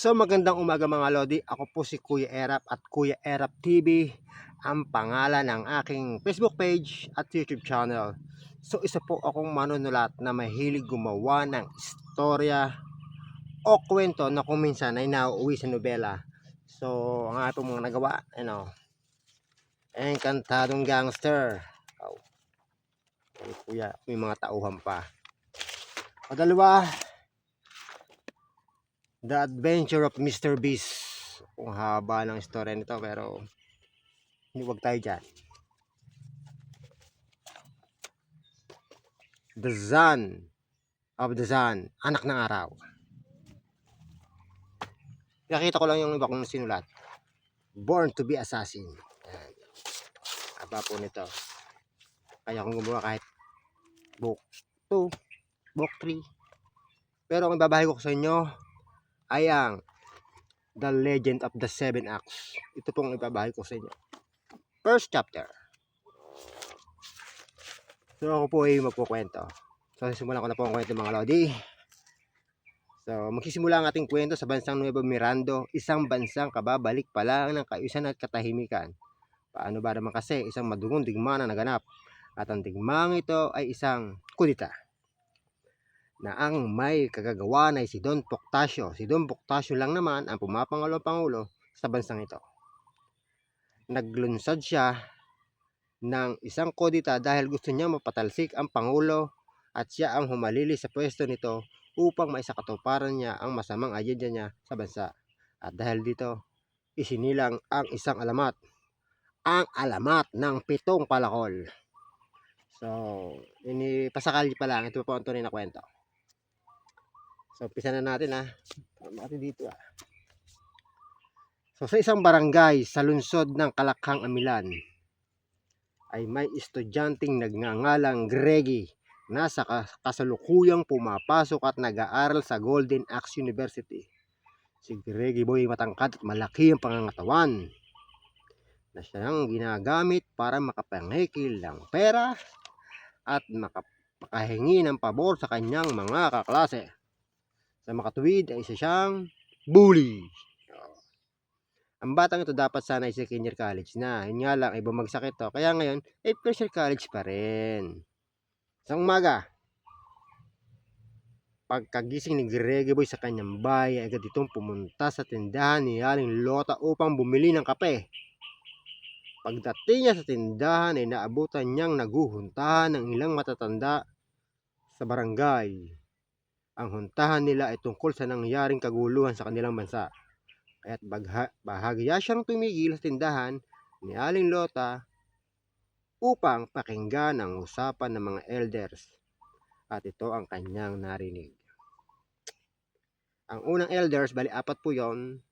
So magandang umaga mga Lodi, ako po si Kuya Erap at Kuya Erap TV ang pangalan ng aking Facebook page at YouTube channel. So isa po akong manunulat na mahilig gumawa ng istorya o kwento na kung minsan ay nauuwi sa nobela. So ang atong mga nagawa, Encantadong Gangster. Oh, Kuya, may mga tauhan pa. O dalawa, The Adventure of Mr. Beast. Kung haba ng istorya nito pero huwag tayo dyan. The Son of the Sun, anak ng araw. Nakita ko lang yung iba kong sinulat. Born to be Assassin. Yan. Aba po nito. Kaya kong gumawa kahit book 2, book 3. Pero ang ibabahagi ko sa inyo ay ang The Legend of the Seven Acts. Ito pong ibabahagi ko sa inyo. First chapter. So ako po ay magkukwento. So simulan ko na po ang kwento mga Lodi. So magsisimula ang ating kwento sa bansang Nuevo Mirando, isang bansang kababalik pa lang ng kaayusan at katahimikan. Paano ba naman kasi isang madugong digmaan na naganap? At ang digmang ito ay isang kudita na ang may kagagawa ay si Don Poctasio. Si Don Poctasio lang naman ang pumapangalo-pangulo sa bansang ito. Naglunsad siya ng isang kudita dahil gusto niya mapatalsik ang pangulo at siya ang humalili sa pwesto nito upang maisakatuparan niya ang masamang ayodya niya sa bansa. At dahil dito, isinilang ang isang alamat. Ang alamat ng 7 palakol. So, pasakali pa lang. Ito po ang tunay na kwento. So, umpisa na natin natin dito So, sa isang barangay sa lungsod ng Kalakhang, Amilan, ay may estudyanteng nagngangalang Greggy na sa kasalukuyang pumapasok at nag-aaral sa Golden Axe University. Si Greggy Boy matangkad at malaki ang pangangatawan na siyang ginagamit para makapangikil ng pera at makahingi ng pabor sa kanyang mga kaklase. Sa makatuwid ay isa siyang bully. Ang batang ito dapat sana ay sa senior college na. Yun nga lang ay bumagsak ito. Kaya ngayon ay first year college pa rin. Isang umaga, pagkagising ni Greggy Boy sa kanyang bahay, agad itong pumunta sa tindahan ni Aling Lota upang bumili ng kape. Pagdating niya sa tindahan ay naabutan niyang naguhuntahan ng ilang matatanda sa barangay. Ang huntahan nila ay tungkol sa nangyaring kaguluhan sa kanilang bansa. Kaya't bahagya siyang tumigil sa tindahan ni Aling Lota upang pakinggan ang usapan ng mga elders. At ito ang kanyang narinig. Ang unang elders, bali 4 po yon,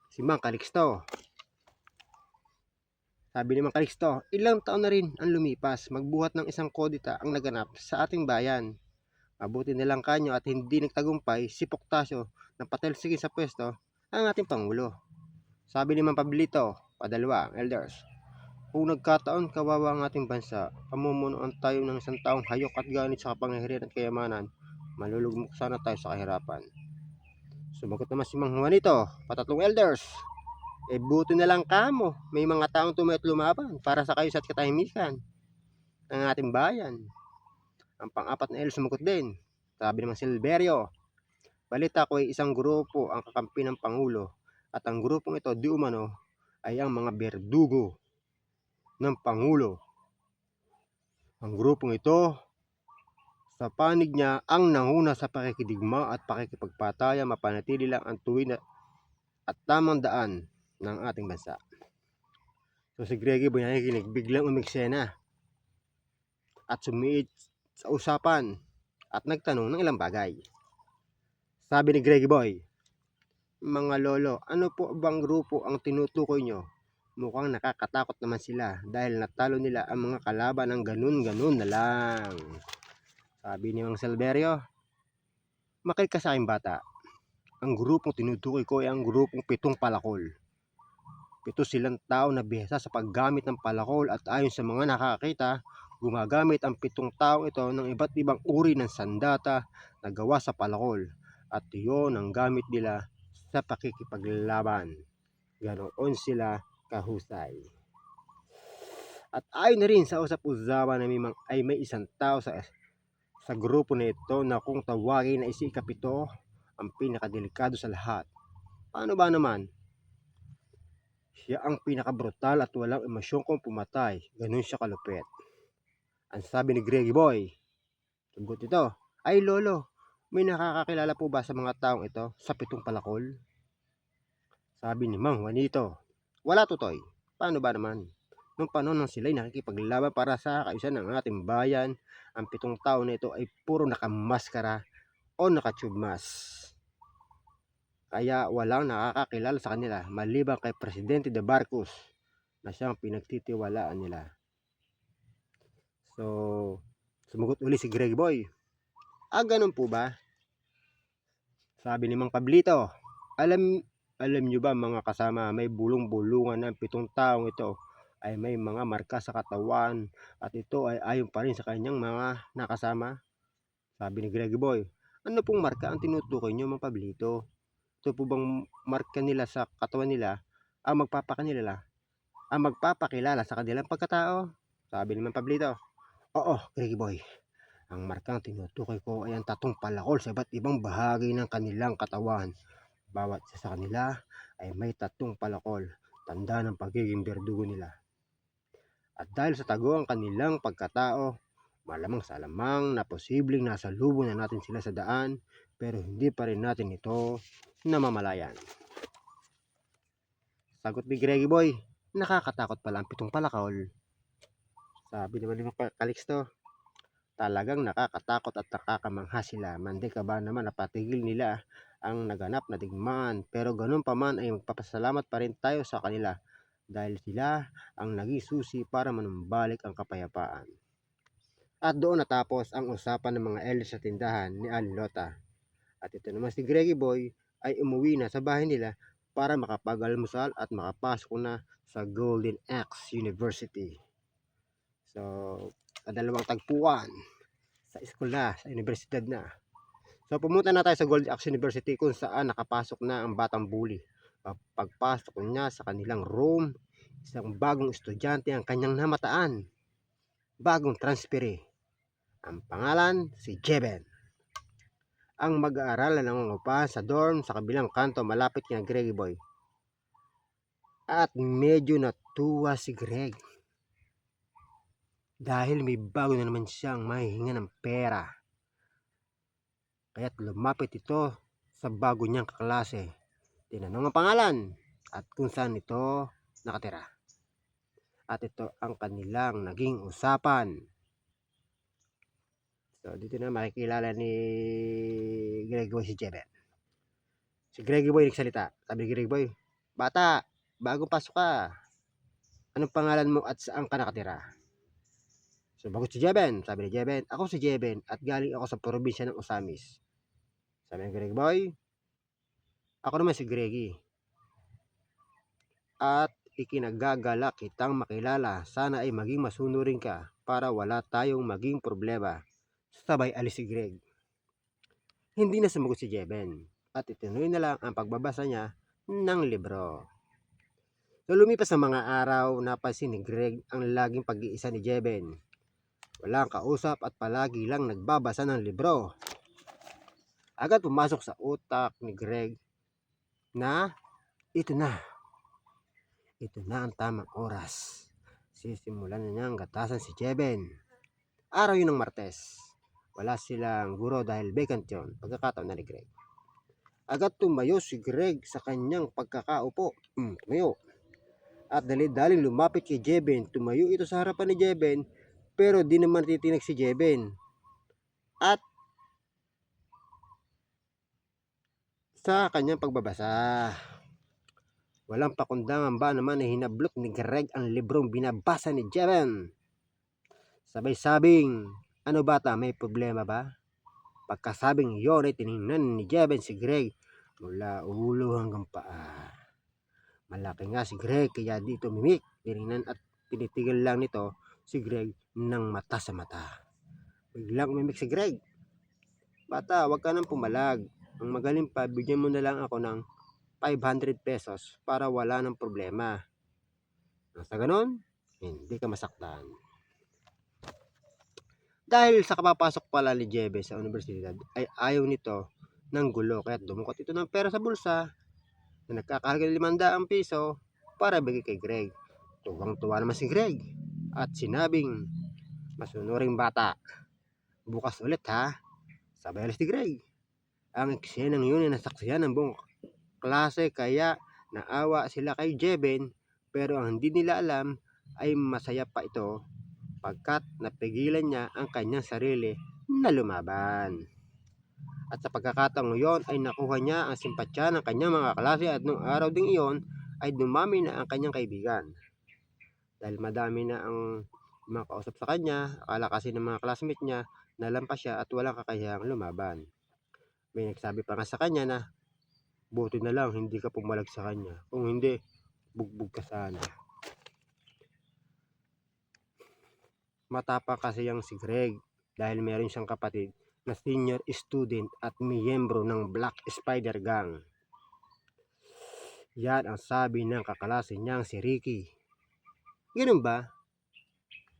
si Mang Calixto. Sabi ni Mang Calixto, ilang taon na rin ang lumipas, magbuhat ng isang kodita ang naganap sa ating bayan. Mabuti nilang kanyo at hindi nagtagumpay si Poctasio na patalsigin sa pwesto ang ating Pangulo. Sabi ni Mang Pablito, padalwa ang elders, kung nagkataon kawawa ang ating bansa, pamumunuan tayo ng isang taong hayok at ganit sa kapangyarihan at kayamanan, malulugmok sana tayo sa kahirapan. Sumagot naman si Mang Juanito, patatlong elders, buti na lang kamo, may mga taong tumayot lumaban para sa kayo sa katahimikan ng ating bayan. Ang pang-apat na elders sumagot din, sabi naman Silverio, balita ko ay isang grupo ang kakampi ng Pangulo at ang grupong ito di umano ay ang mga berdugo ng Pangulo. Ang grupong ito sa panig niya ang nanguna sa pakikidigma at pakikipagpataya, mapanatili lang ang tuwid at tamang daan ng ating bansa. So si Greggy Boy nakikinig, biglang umiksena at sumiit sa usapan at nagtanong ng ilang bagay. Sabi ni Greggy Boy, mga lolo, ano po bang grupo ang tinutukoy nyo? Mukhang nakakatakot naman sila dahil natalo nila ang mga kalaban ng ganun-ganun na lang. Sabi ni Mang Silverio, makinig ka sa aking bata. Ang grupong tinutukoy ko ay ang grupong 7 palakol. 7 silang tao na bihasa sa paggamit ng palakol at ayon sa mga nakakita, gumagamit ang 7 taong ito ng iba't ibang uri ng sandata na gawa sa palakol. At iyon ang gamit nila sa pakikipaglaban. Ganoon sila kahusay. At ayon na rin sa usap-usapan na may isang tao sa grupo na ito na kung tawagin na ika-7 ang pinakadelikado sa lahat. Paano ba naman? Siya ang pinakabrutal at walang emosyon kung pumatay. Ganun siya kalupit. Ang sabi ni Greggy Boy, sagot ito, ay lolo, may nakakakilala po ba sa mga taong ito sa 7 palakol? Sabi ni Mang Juanito, wala tutoy. Paano ba naman? Nung panahon nang sila'y nakikipaglaban para sa kaayusan ng ating bayan, ang 7 tao na ito ay puro nakamaskara o nakatsyubmas. Kaya walang nakakakilala sa kanila maliban kay Presidente de Marcos na siyang pinagtitiwalaan nila. So, sumagot uli si Greg Boy. Ganun po ba? Sabi ni Mang Pablito, alam nyo ba mga kasama, may bulong-bulungan ng 7 taong ito ay may mga marka sa katawan at ito ay ayon pa rin sa kanyang mga nakasama. Sabi ni Greg Boy, ano pong marka ang tinutukoy nyo, Mang Pablito? Ito po bang marka nila sa katawan nila ang magpapakilala sa kanilang pagkatao? Sabi ni Mang Pablito, oo, Greg Boy. Ang markang tinutukoy ko ay ang 3 palakol sa iba't ibang bahagi ng kanilang katawan. Bawat isa sa kanila ay may 3 palakol, tanda ng pagiging berdugo nila. At dahil sa tago ang kanilang pagkatao, malamang sa alamang na posibleng nasa lubong na natin sila sa daan, pero hindi pa rin natin ito namamalayan. Sagot ni Greggy Boy, nakakatakot pala ang 7 palakol. Sabi naman ni Calixto, talagang nakakatakot at nakakamangha sila. Mandi ka ba naman napatigil nila ang naganap na digmaan, pero ganun pa man ay magpapasalamat pa rin tayo sa kanila dahil sila ang naging susi para manumbalik ang kapayapaan. At doon natapos ang usapan ng mga elders sa tindahan ni Aling Lota. At ito naman si Greggy Boy ay umuwi na sa bahay nila para makapag-almusal at makapasok na sa Golden Axe University. So, dalawang tagpuan sa eskwela, sa universidad na. So, pumunta na tayo sa Golden Axe University kung saan nakapasok na ang batang bully. Pagpasok niya sa kanilang room, isang bagong estudyante ang kanyang namataan. Bagong transferi. Ang pangalan, si Jeben. Ang mag-aaral na nangungupahan sa dorm sa kabilang kanto malapit kina Greggy Boy. At medyo natuwa si Greg dahil may bago na naman siyang mahihinga ng pera. Kaya't lumapit ito sa bago niyang kaklase. Tinanong ang pangalan at kung saan ito nakatira. At ito ang kanilang naging usapan. So dito na makikilala ni Greggy Boy si Jeben. Si Greggy Boy nagsalita. Sabi ni Greggy Boy, bata, bago pasok ka. Anong pangalan mo at saan ka nakatira? Sumagot si Jeben. Sabi ni Jeben, ako si Jeben at galing ako sa probinsya ng Osamis. Sabi ni Greggy Boy, ako naman si Greggy. At ikinagagala kitang makilala. Sana ay maging masunurin ka para wala tayong maging problema. Sabay alis si Greg. Hindi na sumagot si Jeben at itinuloy na lang ang pagbabasa niya ng libro. So lumipas ang mga araw, napansin ni Greg ang laging pag-iisa ni Jeben. Walang kausap at palagi lang nagbabasa ng libro. Agad pumasok sa utak ni Greg na ito na ang tamang oras. Sisimulan na niyang gatasan si Jeben. Araw yun ng Martes. Wala silang guro dahil vacant yun. Pagkakataon na ni Greg. Agad tumayo si Greg sa kanyang pagkakaupo. Tumayo. At dali-daling lumapit kay Jeben. Tumayo ito sa harapan ni Jeben, pero di naman titinig si Jeben. At sa kanyang pagbabasa, walang pakundangan ba naman na hinablot ni Greg ang librong binabasa ni Jeben. Sabay-sabing, ano bata, may problema ba? Pagkasabing yon ay tinignan ni Jeben si Greg mula ulo hanggang paa. Malaki nga si Greg kaya di tumimik. Tinignan at tinitigil lang nito si Greg ng mata sa mata. Biglang umimik si Greg. Bata, wag ka nang pumalag. Ang magaling pa, bigyan mo na lang ako ng 500 pesos para wala ng problema. Sa ganon, hindi ka masaktan. Dahil sa kapapasok pala ni Jebe sa universidad ay ayaw nito ng gulo kaya dumukot ito ng pera sa bulsa na nagkakahalaga ng 500 piso para bigay kay Greg. Tuwang-tuwa naman si Greg at sinabing, "Masunuring bata, bukas ulit ha." Sabay alis ni Greg. Ang eksenang yun ay nasaksihan ng buong klase kaya naawa sila kay Jeben, pero ang hindi nila alam ay masaya pa ito pagkat napigilan niya ang kanyang sarili na lumaban. At sa pagkakataong iyon ay nakuha niya ang simpatsya ng kanyang mga klase at nung araw ding iyon ay dumami na ang kanyang kaibigan. Dahil madami na ang mga kausap sa kanya, akala kasi ng mga classmate niya nalampas siya at walang kakayahang lumaban. May nagsabi pa nga sa kanya na buti na lang hindi ka pumalag sa kanya, kung hindi bugbog ka sana. Matapang kasi yang si Greg dahil meron siyang kapatid na senior student at miyembro ng Black Spider Gang. Yan ang sabi ng kaklase niyang si Ricky. Ganun ba?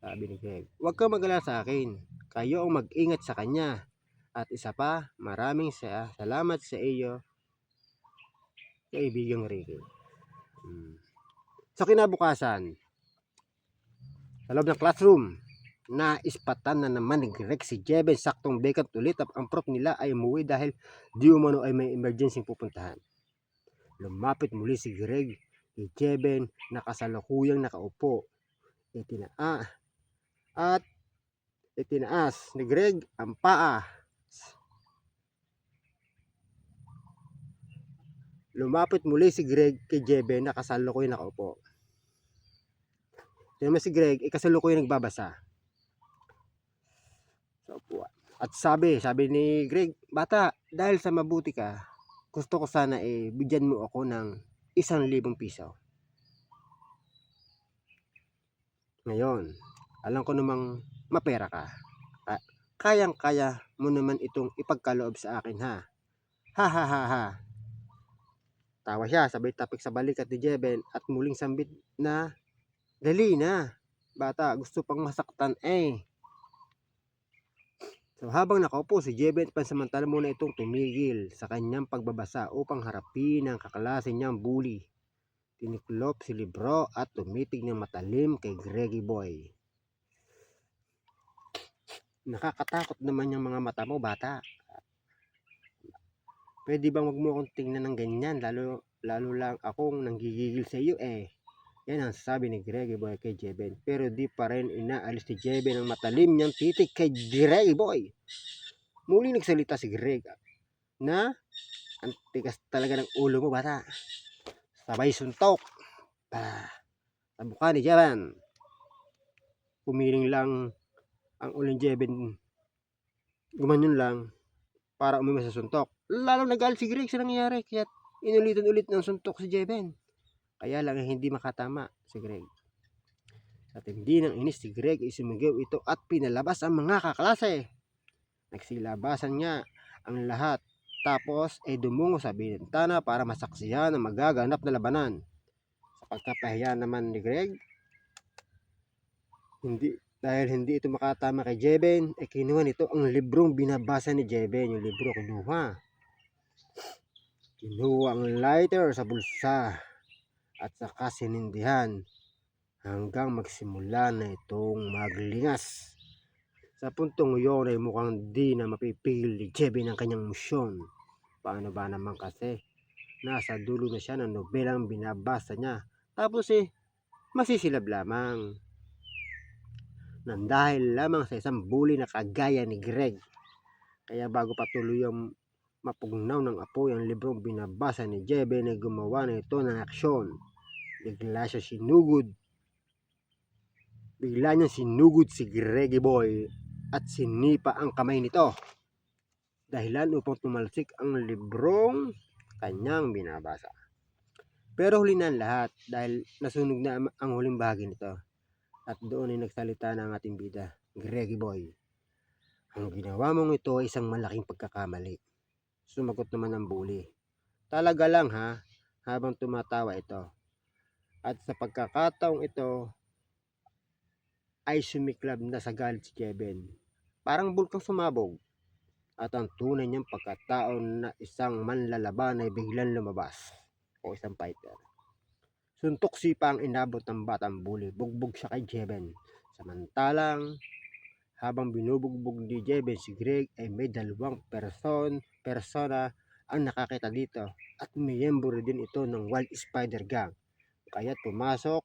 Sabi ni Greg. Huwag kang mag-alala sa akin. Kayo ang mag-ingat sa kanya. At isa pa, maraming salamat sa iyo, kaibigang Ricky. So kinabukasan, sa loob ng classroom, naispatan na naman ni Greg si Jeben. Saktong vacant ulit. Ang prof nila ay umuwi dahil di umano ay may emergency pupuntahan. Lumapit muli si Greg kay Jeben na kasalukuyang nakaupo. Itinaas ni Greg ang paa. Lumapit muli si Greg kay Jeben na kasalukuyang nakaupo. Tingnan mo si Greg, kasalukuyang nagbabasa. At sabi ni Greg, bata, dahil sa mabuti ka, gusto ko sana bigyan mo ako ng 1,000 piso. Ngayon, alam ko namang mapera ka. Kayang-kaya mo naman itong ipagkaloob sa akin ha. Ha ha ha ha. Tawa siya, sabay tapik sa balikat ni Jeben at muling sambit na, dali na. Bata, gusto pang masaktan eh. So habang nakaupo si Jeben, pansamantala muna itong tumigil sa kanyang pagbabasa upang harapin ang kaklase niyang bully. Tiniklop si libro at tumitig ng matalim kay Greggy Boy. Nakakatakot naman yung mga mata mo, bata. Pwede bang wag mo akong tingnan ng ganyan, lalo lang akong nanggigigil sa iyo eh. Yan ang sabi ni Greggy Boy kay Jeben, pero di pa rin inaalis ni Jeben ang matalim niyang titik kay Greggy Boy. Muli nagsalita si Greg na, ang tigas talaga ng ulo mo, bata. Sabay suntok sa mukha ni Jeben. Pumiling lang ang ulo ni Jeben, gumanyon lang para umima sa suntok. Lalo nagalit si Greg sa nangyayari, kaya inulitin-ulit ng suntok si Jeben. Kaya lang hindi makatama si Greg. At hindi nang inis si Greg, sumigaw ito at pinalabas ang mga kaklase. Nagsilabasan nga ang lahat. Tapos dumungo sa bintana para masaksihan ang magaganap na labanan. Sa pagkapahiya naman ni Greg, dahil hindi ito makatama kay Jeben, kinuha nito ang librong binabasa ni Jeben. Yung libro kinuha ang lighter sa bulsa at saka sinindihan hanggang magsimula na itong maglingas. Sa puntong iyon ay mukhang di na mapipigil ni Jeben ang kanyang misyon. Paano ba naman kasi nasa dulo na siya ng nobelang binabasa niya, tapos masisilab lamang nang dahil lamang sa isang bully na kagaya ni Greg. Kaya bago patuloy ang mapugnaw ng apoy ang librong binabasa ni Jeben ay gumawa na ito ng aksyon. Bigla niyang sinugod si Greggy Boy at sinipa ang kamay nito, dahilan upang tumalsik ang librong kanyang binabasa. Pero huli na ang lahat dahil nasunog na ang huling bahagi nito. At doon ay nagsalita na ang ating bida, Greggy Boy. Ang ginawa mong ito ay isang malaking pagkakamali. Sumagot naman ang bully. Talaga lang ha, habang tumatawa ito. At sa pagkakataong ito ay sumiklab na sa galit si Jeben. Parang bulkang sumabog. At ang tunay niyang pagkatao na isang manlalaban ay biglang lumabas o isang fighter. Suntok sipa ang inabot ng batang bully. Bugbog siya kay Jeben. Samantalang habang binubugbog ni Jeben si Greg ay may dalawang persona ang nakakita dito at miyembro din ito ng Wild Spider Gang. Kaya pumasok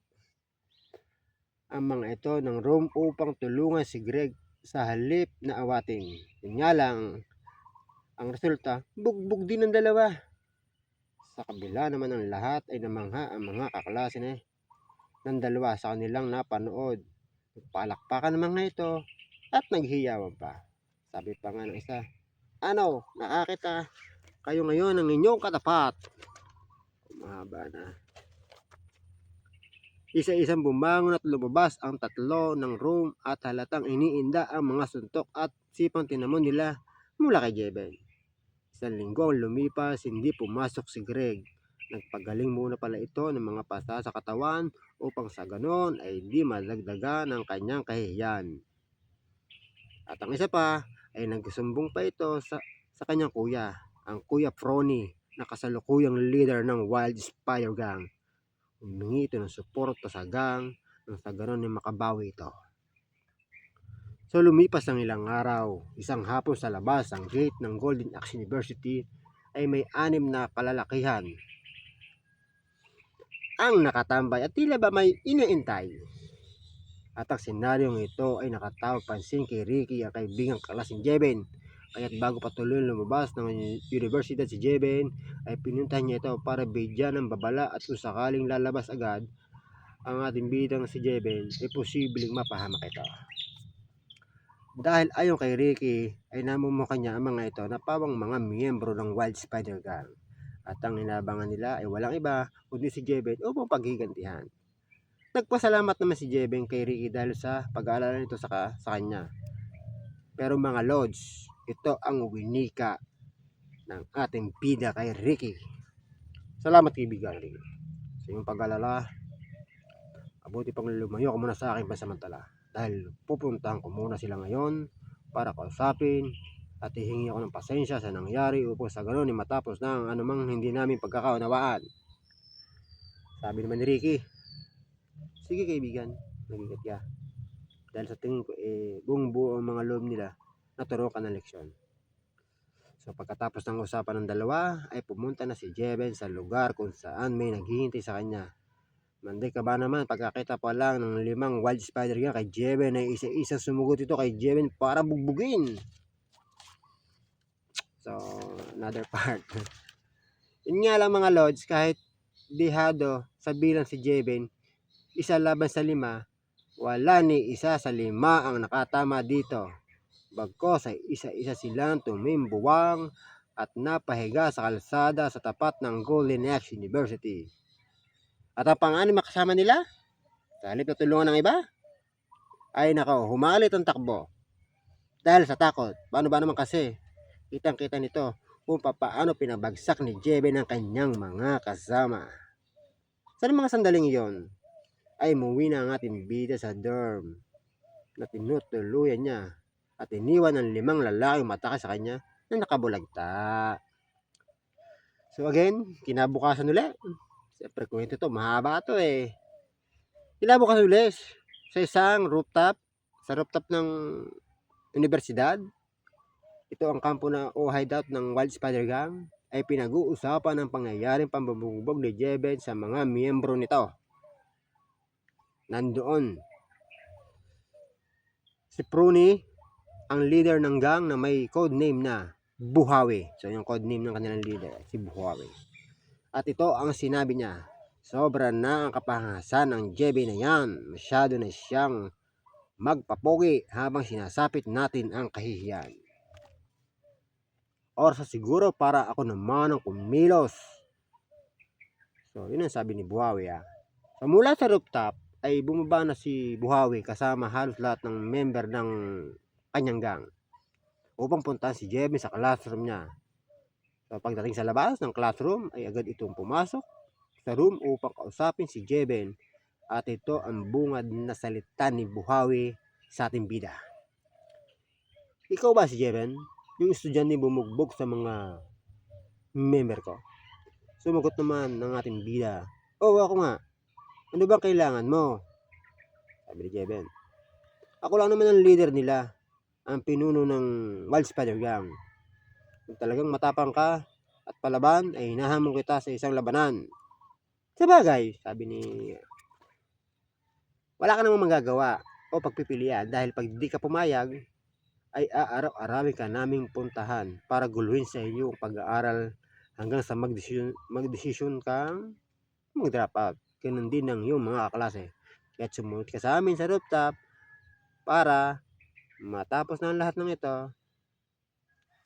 ang mga ito ng room upang tulungan si Greg sa halip na awating. Yun nga lang, ang resulta, bugbog din ng dalawa. Sa kabila naman ng lahat ay namangha ang mga kaklase ng dalawa sa kanilang napanood. Palakpakan naman nga ito at naghiyawan pa. Sabi pa nga ng isa, ano, nakakita kayo ngayon ng inyong katapat. Mahaba na. Isa-isang bumangon at lumabas ang tatlo ng room at halatang iniinda ang mga suntok at sipang tinamon nila mula kay Jeben. Isang linggo ang lumipas, hindi pumasok si Greg. Nagpagaling muna pala ito ng mga pasa sa katawan upang sa ganon ay hindi madagdagan ang kanyang kahihiyan. At ang isa pa ay nagsumbong pa ito sa kanyang kuya, ang Kuya Frony na kasalukuyang leader ng Wild Spider Gang. Humingi ito ng suporta sa gang nang sa ganon ay makabawi ito. So lumipas ang ilang araw, isang hapon sa labas ang gate ng Golden Axe University ay may 6 na kalalakihan ang nakatambay at tila ba may iniintay. At ang senaryong ito ay nakatawag pansin kay Ricky, ang kaibigang kaklase ni Jeben. Kaya't bago patuloy lumabas ng universidad si Jeben ay pinuntahan niya ito para bigyan ng babala at kung sakaling lalabas agad ang ating bidang si Jeben ay posibleng mapahamak ito. Dahil ayon kay Ricky ay namumukha niya ang mga ito na pawang mga miyembro ng Wild Spider Gang. At ang inabangan nila ay walang iba kundi si Jeben upang paghigantihan. Nagpasalamat naman si Jeben kay Ricky dahil sa pag-aalala nito sa kanya. Pero mga Lods, ito ang winika ng ating bida kay Ricky. Salamat kaibigan Ricky sa iyong pag-alala. Abuti pang lumayo ka muna sa akin pansamantala. Dahil pupuntahan ko muna sila ngayon para kausapin at hihingi ako ng pasensya sa nangyari upang sa ganoon ay matapos na ang anumang hindi namin pagkakaunawaan. Sabi naman ni Ricky, sige kaibigan, nag-ingat ka. Dahil sa tingin ko buong buo ang mga loob nila naturo ka ng leksyon. So pagkatapos ng usapan ng dalawa ay pumunta na si Jeben sa lugar kung saan may naghihintay sa kanya. Manday ka ba naman, pagkakita pa lang ng 5 Wild Spider Gang kay Jeben ay isa-isa sumugot ito kay Jeben para bugbugin. So, another part. Yun nga lang mga Lods, kahit dihado sa bilang si Jeben, isa laban sa 5, wala ni isa sa 5 ang nakatama dito. Bagkos ay isa-isa silang tumimbuwang at napahiga sa kalsada sa tapat ng Golden Axe University. At ang pang-anim kasama nila, sa halip na tulungan ng iba, ay humalit ang takbo. Dahil sa takot, paano ba naman kasi, kitang-kita nito kung paano pinabagsak ni Jeben ang kanyang mga kasama. Sa mga sandaling iyon, ay muwi na ang ating bida sa dorm na tinutuluyan niya at iniwan ng 5 lalaking mataka sa kanya na nakabulagta. So again, kinabukasan ulit. Siyempre kwento to, mahaba to Kinabukasan ulit sa isang rooftop, sa rooftop ng universidad. Ito ang kampo o hideout ng Wild Spider Gang ay pinag-uusapan ang pangyayaring pambubugbog ni Jeben sa mga miyembro nito. Nandoon si Pruni, ang leader ng gang na may codename na Buhawi. So yung codename ng kanilang leader, si Buhawi. At ito ang sinabi niya, sobra na ang kapangasan ng Jeben na yan. Masyado na siyang magpapogi habang sinasapit natin ang kahihiyan. Oras siguro para ako naman ang kumilos. So yun ang sabi ni Buhawi. So mula sa rooftop ay bumaba na si Buhawi kasama halos lahat ng member ng kanyang gang upang puntahan si Jeben sa classroom niya. So pagdating sa labas ng classroom ay agad itong pumasok sa room upang kausapin si Jeben at ito ang bungad na salita ni Buhawi sa ating bida. Ikaw ba si Jeben? Yung estudyante bumugbog sa mga member ko? Sumagot naman ng ating bida, "Oo, ako nga. Ano bang kailangan mo?" Sabi ni Jeben. "Ako lang naman ang leader nila, ang pinuno ng Wild Spider Gang. Kung talagang matapang ka at palaban ay hinahamon kita sa isang labanan." "Sabagay," sabi ni, "wala ka namang magagawa o pagpipilian dahil pag di ka pumayag ay aaraw-arawin ka naming puntahan para guluhin sa iyong pag-aaral hanggang sa magdesisyon kang mag-drop out. Ganun din ang iyong mga kaklase. Kaya't sumunod ka sa amin sa rooftop para matapos na ang lahat ng ito."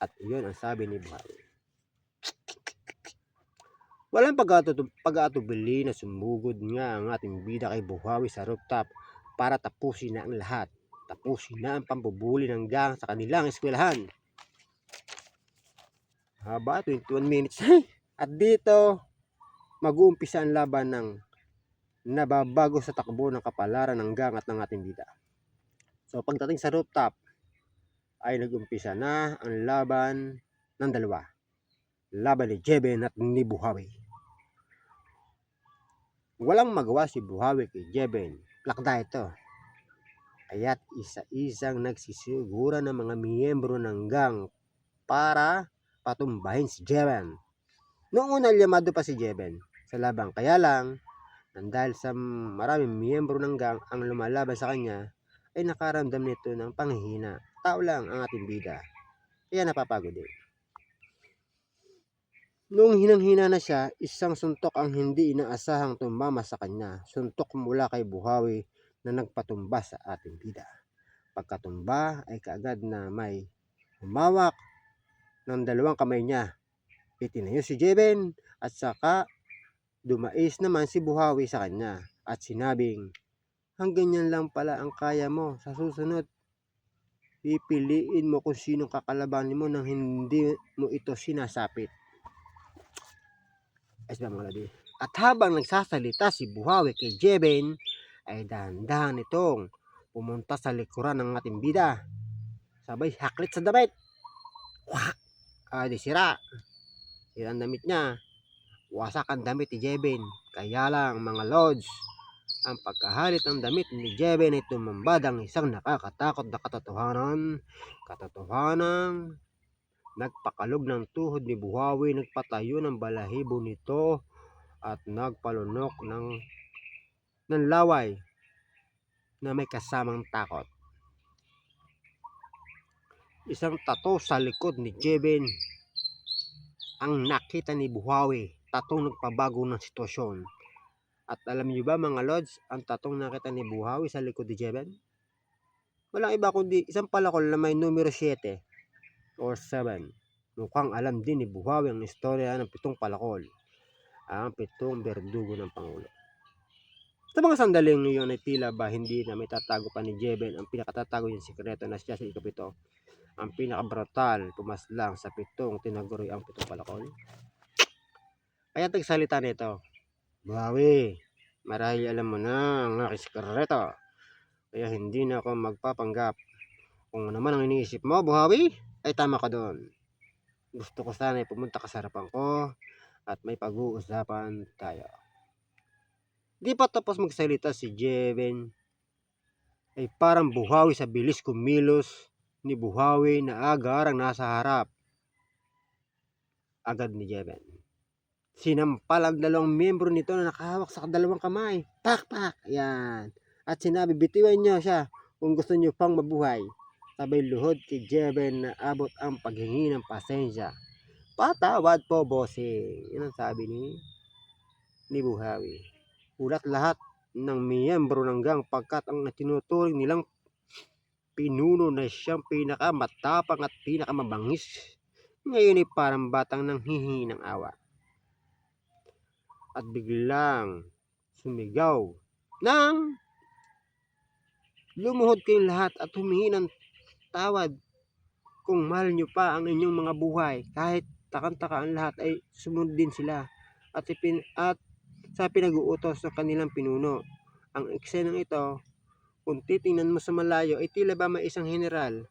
At iyon ang sabi ni Buhawi. Walang pag-aatubili na sumugod nga ang ating bida kay Buhawi sa rooftop para tapusin na ang lahat. Tapusin na ang pambubuli ng gang sa kanilang eskwelahan. Haba, 21 minutes. At dito, mag-uumpisa ang laban ng nababago sa takbo ng kapalaran ng gang at ng ating bida. So pagdating sa rooftop, ay nag-umpisa na ang laban ng dalawa. Laban ni Jeben at ni Buhawi. Walang magawa si Buhawi kay Jeben. Plakda ito. Kaya't isa-isang nagsisigura ng mga miyembro ng gang para patumbahin si Jeben. Noong una llamado pa si Jeben sa labang, kaya lang dahil sa maraming miyembro ng gang ang lumalaban sa kanya ay nakaramdam nito ng panghihina. Tao lang ang ating bida, kaya napapagod din. Noong hinang-hina na siya, isang suntok ang hindi inaasahang tumama sa kanya. Suntok mula kay Buhawi na nagpatumba sa ating bida. Pagkatumba ay kaagad na may humawak ng dalawang kamay niya. Itinayo si Jeben at saka dumais naman si Buhawi sa kanya at sinabing, "Hanggang yan lang pala ang kaya mo. Sa susunod, pipiliin mo kung sinong kakalabanin mo nang hindi mo ito sinasapit." At habang nagsasalita si Buhawi kay Jeben, ay dahan-dahan itong pumunta sa likuran ng ating bida. Sabay haklit sa damit. Wak! Di sira. Sira ang damit niya. Wasak ang damit ni Jeben. Kaya lang mga lods, ang pagkahalit ng damit ni Jeben ay tumambad ang isang nakakatakot na katotohanan. Katotohanan nagpakalog ng tuhod ni Buhawi, nagpatayo ng balahibo nito at nagpalunok ng laway na may kasamang takot. Isang tato sa likod ni Jeben ang nakita ni Buhawi. Tatong nagpabago ng sitwasyon. At alam niyo ba mga lods, ang tatong nakita ni Buhawi sa likod ni Jeben? Walang iba kundi isang palakol na may numero 7 or 7. Mukhang alam din ni Buhawi ang istorya ng 7 palakol, ang 7 berdugo ng Pangulo. Sa mga sandaling iyon ay tila ba hindi na may tatago pa ni Jeben ang pinakatatago niyang sikreto na siya sa ikapito, ang pinakabrutal, pumaslang sa 7 tinaguri ang 7 palakol. Kaya nagsalita nito, "Buhawi, marahil alam mo na ang aking sikreto, kaya hindi na ako magpapanggap. Kung naman ang iniisip mo, Buhawi, ay tama ka doon. Gusto ko sana ay pumunta ka sa harapan ko at may pag-uusapan tayo." Di pa tapos magsalita si Jeben ay parang Buhawi sa bilis kumilos ni Buhawi na agarang nasa harap agad ni Jeben. Sinampal ang dalawang miyembro nito na nakahawak sa dalawang kamay. Pak! Yan. At sinabi, "Bitiwan niyo siya kung gusto niyo pang mabuhay." Sabay luhod kay Jeben na abot ang paghingi ng pasensya. "Patawad po, bossing." Yan ang sabi ni Buhawi. Ulat lahat ng miyembro ng gang pagkat ang tinuturing nilang pinuno na siyang pinakamatapang at pinakamabangis ngayon ay parang batang nanghihingi ng awa. At biglang sumigaw nang lumuhod kayong lahat at humingi ng tawad kung mahal nyo pa ang inyong mga buhay. Kahit takang-taka ang lahat ay sumunod din sila at sa pinag-uutos ng kanilang pinuno. Ang eksenang ito, kung titingnan mo sa malayo, ay tila ba may isang general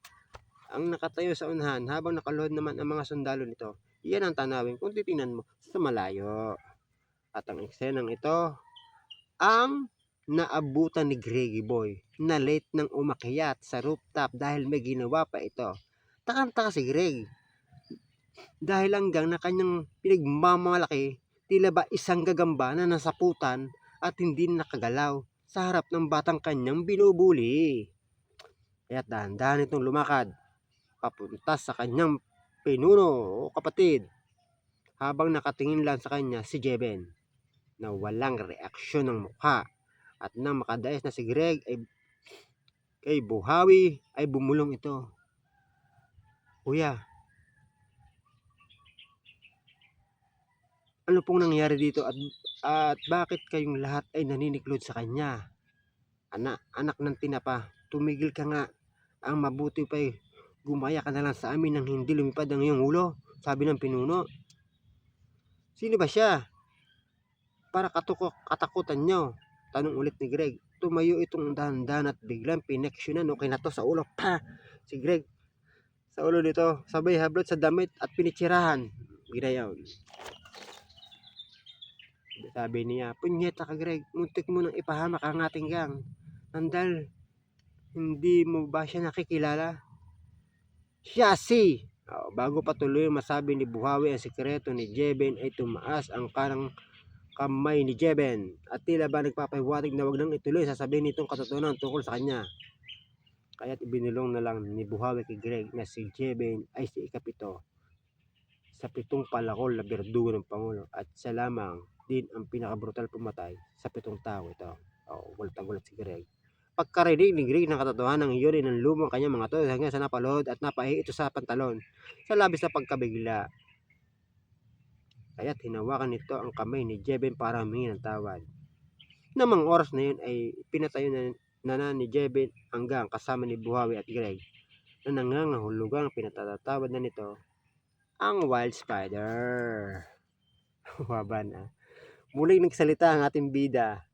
ang nakatayo sa unahan habang nakaluhod naman ang mga sundalo nito. Iyan ang tanawin kung titingnan mo sa malayo. At ang eksenang ito, ang naabutan ni Greggy Boy na late nang umakyat sa rooftop dahil may ginawa pa ito. Takang-taka si Greg dahil hanggang na kanyang pinagmamalaki, tila ba isang gagamba na nasaputan at hindi nakagalaw sa harap ng batang kanyang binubuli. Kaya't dahan-dahan itong lumakad papunta sa kanyang pinuno o kapatid habang nakatingin lang sa kanya si Jeben na walang reaksyon ng mukha. At nang makadais na si Greg ay kay Buhawi ay bumulong ito. Kuya, ano pong nangyari dito at bakit kayong lahat ay naniniklod sa kanya? Anak ng tinapa, tumigil ka nga. Ang mabuti pa'y gumaya ka na lang sa amin nang hindi lumipad ang iyong ulo, sabi ng pinuno. Sino ba siya? Para katakutan nyo? Tanong ulit ni Greg. Tumayo itong dahan-dahan at biglang pineksyonan o kinato sa ulo. Pa! Si Greg sa ulo nito, sabay hablot sa damit at pinitsirahan. Ginayon. Sabi niya, punyeta ka Greg, muntik mo nang ipahamak ang ating gang. Nandal, hindi mo ba siya nakikilala? Siya si! Bago patuloy masabi ni Buhawi ang sikreto ni Jeben ay tumaas ang kanang kamay ni Jeben at tila ba nagpapahiwatig na wag nang ituloy sasabihin nitong katotohanan tungkol sa kanya. Kaya't ibinulong na lang ni Buhawi kay Greg na si Jeben ay si ikapito sa 7 palakol na berdugo ng Pangulo at siya lamang din ang pinakabrutal pumatay sa 7 tao ito. Gulat si Greg. Pagkarinig ni Greg ng katotohanan ng iyon ng lumang kanyang mga toys hanggang sa napalod at napahi ito sa pantalon sa labis na pagkabigla. Kaya't hinawakan nito ang kamay ni Jeben para humingi ng tawad. Namang oras na yun ay pinatayo na ni Jeben hanggang kasama ni Buhawi at Greg na nangangahulugang pinatatawad na nito ang Wild Spider. Haba na. Muling nagsalita ang ating bida.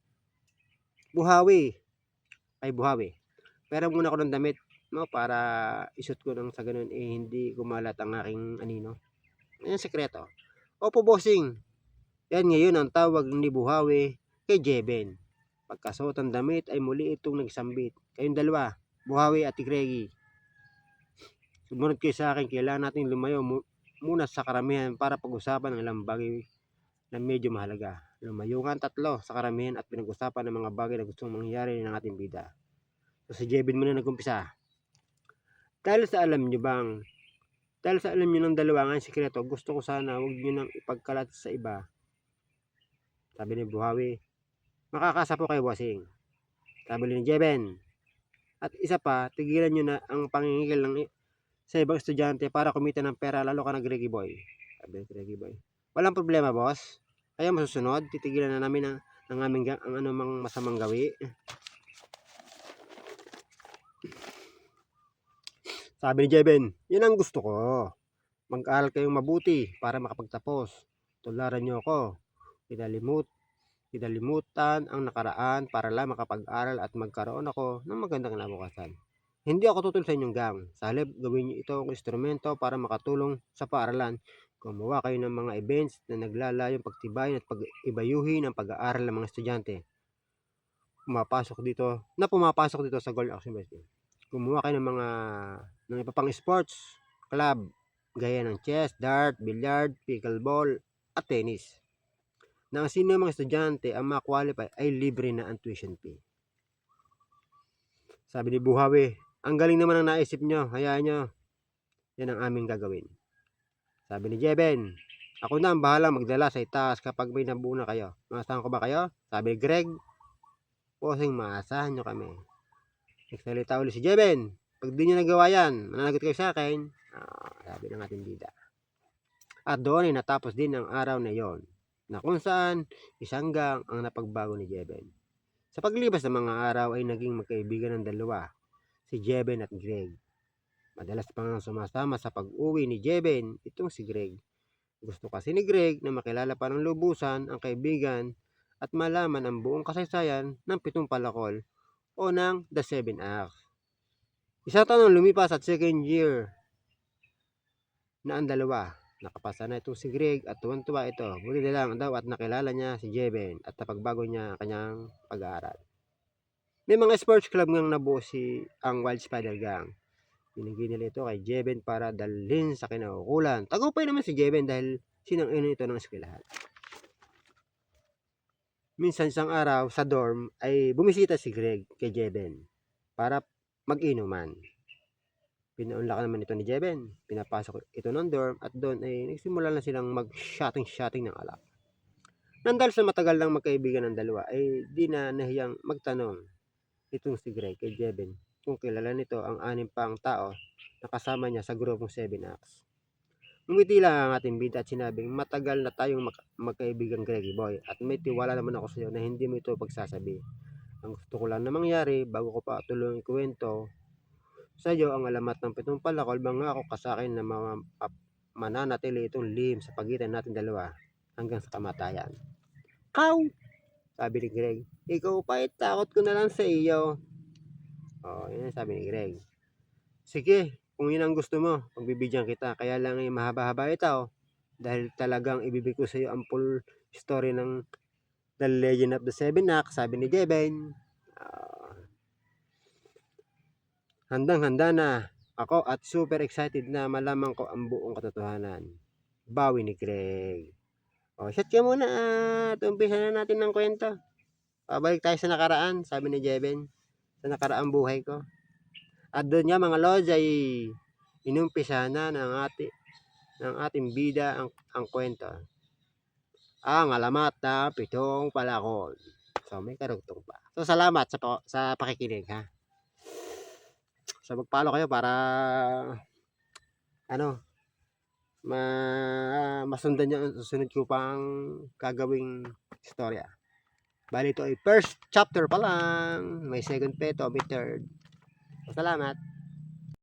Buhawi. Pero muna ako ng damit no, para isut ko nang sa ganun hindi kumalat ang aking anino. Ayan sekreto. Opo bossing. Yan ngayon ang tawag ni Buhawi kay Jeben. Pagkasuot ang damit ay muli itong nagsambit. Kayong dalawa, Buhawi at Greggy. Sumunod kayo sa akin, kailangan natin lumayo muna sa karamihan para pag-usapan ng ilang bagay na medyo mahalaga. Lumayo nga ang tatlo sa karamihan at pinag-usapan ng mga bagay na gustong mangyari ng ating bida. So si Jeben muna nag-umpisa. Dahil sa alam nyo ng dalawa nga sikreto, gusto ko sana huwag nyo nang ipagkalat sa iba. Sabi ni Buhawi, makakasa po kayo bossing. Sabi ni Jeben. At isa pa, tigilan nyo na ang pangingigil sa ibang estudyante para kumita ng pera, lalo ka na Greggy Boy. Sabi ni Greggy Boy. Walang problema boss. Kaya masusunod, titigilan na namin ang aming gang ang anumang masamang gawi. Sabi ni Jeben, yun ang gusto ko. Mag-aral kayong mabuti para makapagtapos. Tularan nyo ako. Kinalimutan ang nakaraan para lang makapag-aral at magkaroon ako ng magandang kinabukasan. Hindi ako tutol sa inyong gang. Sa halip, gawin niyo ito ang instrumento para makatulong sa paaralan. Gumawa kayo ng mga events na naglalayong pagtibayin at pag-ibayuhin ang pag-aaral ng mga estudyante. Pumapasok dito sa Gold Action University. Gumawa kayo ng iba pang sports club gaya ng chess, dart, billiard, pickleball at tennis. Na ang sino mga estudyante ang ma-qualify ay libre na ang tuition fee. Sabi ni Buhawi, ang galing naman ang naisip nyo, hayaan nyo. Yan ang aming gagawin. Sabi ni Jeben, ako na ang bahalang magdala sa itaas kapag may nabuo na kayo. Maasahan ko ba kayo? Sabi ni Greg, posing maasahan nyo kami. Nagsalita ulit si Jeben, pag di nyo nagawa yan, mananagot kayo sa akin. Sabi ng ating bida. At doon ay natapos din ang araw na yon, na kung saan isang gang ang napagbago ni Jeben. Sa paglipas ng mga araw ay naging magkaibigan ng dalawa, si Jeben at Greg. Madalas pang sumasama sa pag-uwi ni Jeben itong si Greg. Gusto kasi ni Greg na makilala pa ng lubusan ang kaibigan at malaman ang buong kasaysayan ng Pitong Palakol o ng The Seven Acts. Isang taon nang lumipas at second year na ang dalawa. Nakapasa na itong si Greg at tuwan-tuwa ito. Buti na lang daw at nakilala niya si Jeven at napagbago niya kanyang pag-aaral. May mga sports club ngang nabuo ang Wild Spider Gang. Binigay nila ito kay Jeven para dalhin sa kinaukulan. Tagumpay naman si Jeven dahil sinang-ino ito ng eskwelahan. Minsan isang araw sa dorm ay bumisita si Greg kay Jeven para mag-inuman. Pinaunlakan naman ito ni Jeven. Pinapasok ito ng dorm at doon ay nagsimula na silang mag-shotting ng alak. Nandahil sa matagal lang magkaibigan ng dalawa ay di na nahiyang magtanong itong si Greg kay Jeven kung kilala nito ang 6 pang tao na kasama niya sa grupong 7 Acts. Ngumiti lang ang ating bida at sinabing matagal na tayong magkaibigan Greggy Boy at may tiwala naman ako sa iyo na hindi mo ito pagsasabi. Ang gusto ko lang na mangyari bago ko pa tulungan ikwento sa iyo ang alamat ng Pitong Palakol, mangako ka sa akin na mananatili itong lihim sa pagitan natin dalawa hanggang sa kamatayan. Kaw! Sabi ni Greg. Ikaw pa, takot ko na lang sa iyo. Yun ang sabi ni Greg. Sige, kung yun ang gusto mo, pagbibigyan kita. Kaya lang ay mahaba-haba ito. Dahil talagang ibibig ko sa iyo ang full story ng The Legend of the Seven Acts, sabi ni Jeven. Handang-handa na ako at super excited na malaman ko ang buong katotohanan. Bawi ni Greg. Shot ka muna at umpisa na natin ng kwento. Pabalik tayo sa nakaraan, sabi ni Jeven. Sa nakaraang buhay ko. At doon nga mga lods ay inumpisa na ng ating bida ang kwento. Ang alamat na Pitong Palakol. So may karugtong pa. So salamat sa pakikinig ha. So mag-follow kayo para masundan nyo ang susunod ko pang gagawing istorya. Bali ito ay first chapter pa lang. May second pa ito, may third. So, salamat.